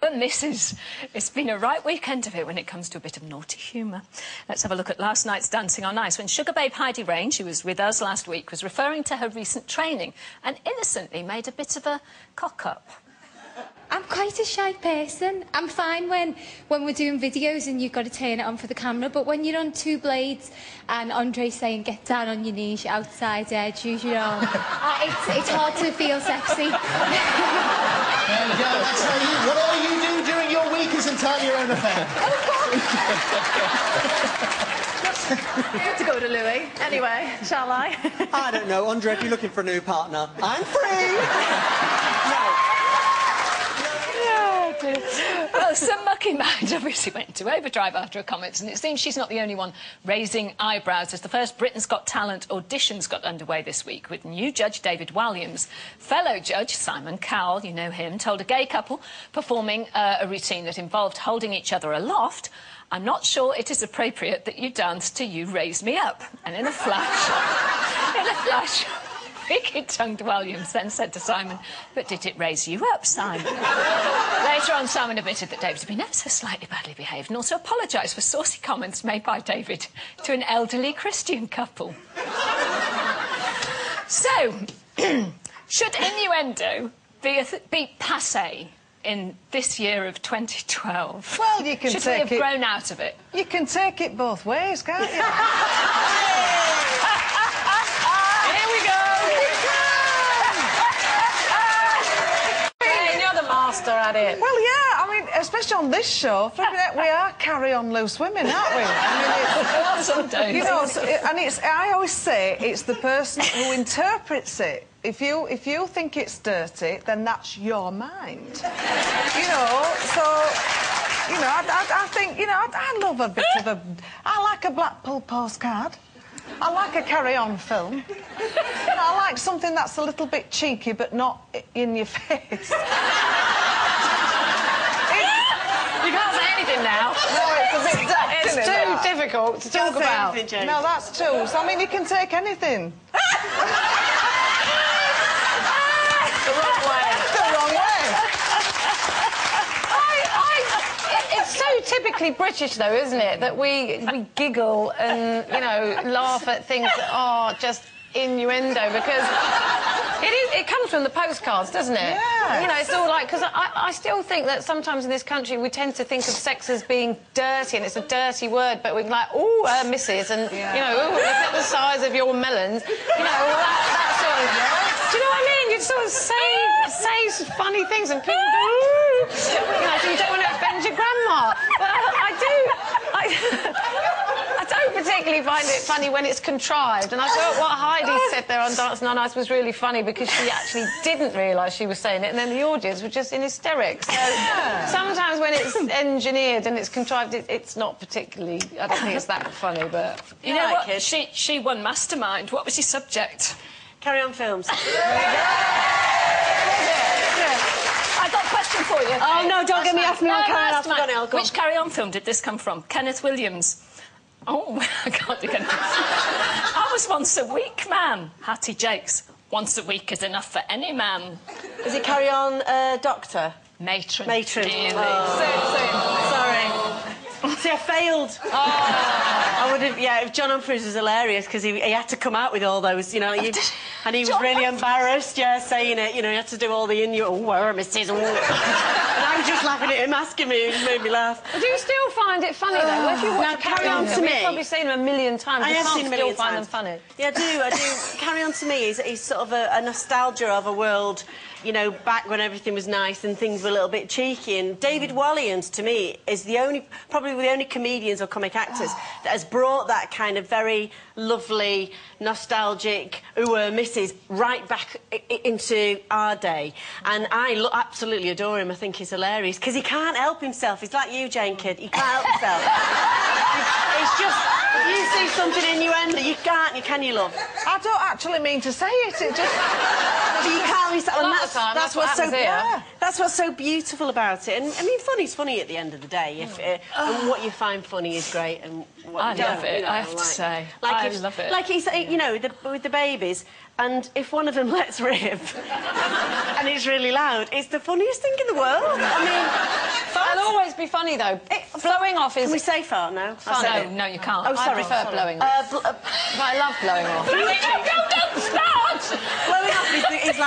But Mrs. It's been a right weekend of it when it comes to a bit of naughty humour. Let's have a look at last night's Dancing on Ice when Sugar Babe Heidi Rain, who was with us last week, was referring to her recent training and innocently made a bit of a cock-up. I'm quite a shy person. I'm fine when we're doing videos and you've got to turn it on for the camera, but when you're on two blades and Andre's saying get down on your knees, you're outside edge, use your arm, it's hard to feel sexy. There you go, that's how you... What all you do during your week is entirely your own affair. To go to Louis. Anyway, shall I? I don't know, Andre, if you're looking for a new partner, I'm free! No. Well, some mucking mind obviously went into overdrive after her comments, and it seems she's not the only one raising eyebrows as the first Britain's Got Talent auditions got underway this week with new judge David Walliams. Fellow judge Simon Cowell, you know him, told a gay couple performing a routine that involved holding each other aloft, "I'm not sure it is appropriate that you dance to You Raise Me Up." And in a flash, wicked-tongued Williams then said to Simon, "But did it raise you up, Simon?" Later on, Simon admitted that David had been ever so slightly badly behaved and also apologised for saucy comments made by David to an elderly Christian couple. So, should innuendo be passé in this year of 2012? Well, you can should take we have grown out of it? You can take it both ways, can't you? Here we go! You're the master at it. Well, yeah, I mean, especially on this show, we are carry-on loose women, aren't we? I mean, Some days. you know, and I always say it's the person who interprets it. If you think it's dirty, then that's your mind. You know, so... You know, I think, you know, I love a bit of a... I like a Blackpool postcard. I like a carry-on film. You know, I like something that's a little bit cheeky but not in your face. You can't say anything now. No, it's a bit daft, It's isn't it, too that? difficult to talk about. No, that's too. So, I mean, you can take anything. The wrong way. The wrong way. It's so typically British, though, isn't it? That we giggle and, you know, laugh at things that are just innuendo, because it comes from the postcards, doesn't it? Yeah. You know, it's all like... Because I still think that sometimes in this country we tend to think of sex as being dirty, and it's a dirty word, but we're like, oh, Mrs, and, you know, ooh, look at the size of your melons. You know, all that sort of... Do you know what I mean? You sort of say funny things and people go, ooh. You know, so you don't want to offend your grandma. But I don't particularly find it funny when it's contrived. And I thought what Heidi said there on Dancing on Ice was really funny because she actually didn't realise she was saying it, and then the audience were just in hysterics. So sometimes when it's engineered and it's contrived, it's not particularly... I don't think it's that funny, but... You know what? She won Mastermind. What was your subject? Carry-on films. I got a question for you. Oh, no, don't get me off me on carry-on. I've forgotten it. I'll go. Which carry-on film did this come from? Kenneth Williams. Oh, I can't do Kenneth. I was once a weak man. Hattie Jakes. Once a week is enough for any man. Is it Carry-on Doctor? Matron. Matron. Dearly. Oh. Sorry. See, I failed. Oh. I would have... Yeah, John Humphries was hilarious because he had to come out with all those, you know... and he was really embarrassed, saying it. You know, he had to do all the innuendos. Oh, where Mrs. And I was just laughing at him, asking me. It just made me laugh. Do you still find it funny, though? If you watch Carry On To Me... You've probably seen them a million times. I have seen them a million times. Find them funny. Yeah, I do. Carry On To Me is sort of a nostalgia of a world, you know, back when everything was nice and things were a little bit cheeky. And David Walliams, to me, is probably the only comedians or comic actors that has brought that kind of very lovely, nostalgic, misses right back into our day. And I absolutely adore him. I think he's hilarious because he can't help himself. He's like you, Jane Kidd. He can't help himself. It's just, if you see something innuendo, you can't, can you, love? I don't actually mean to say it. It just... You can't be... That's what's so beautiful about it. And, I mean, funny's funny at the end of the day. And what you find funny is great. And what I you don't, love it, you know, I have to say. I love it. Like he's, you know, with the babies, and if one of them lets rip and it's really loud, it's the funniest thing in the world. I mean... funny, though. Blowing off is... Can we say fart now? No, you can't. Oh, sorry. I prefer blowing off. But I love blowing off. Don't start! Blowing off is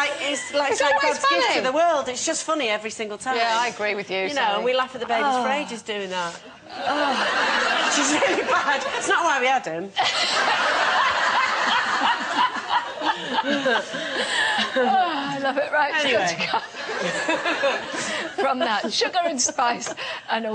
like God's funny. gift to the world. It's just funny every single time. Yeah, I agree with you. You know, and we laugh at the babies for ages doing that. Which is really bad. It's not why we had him. I love it. Right, Anyway. from that, sugar and spice and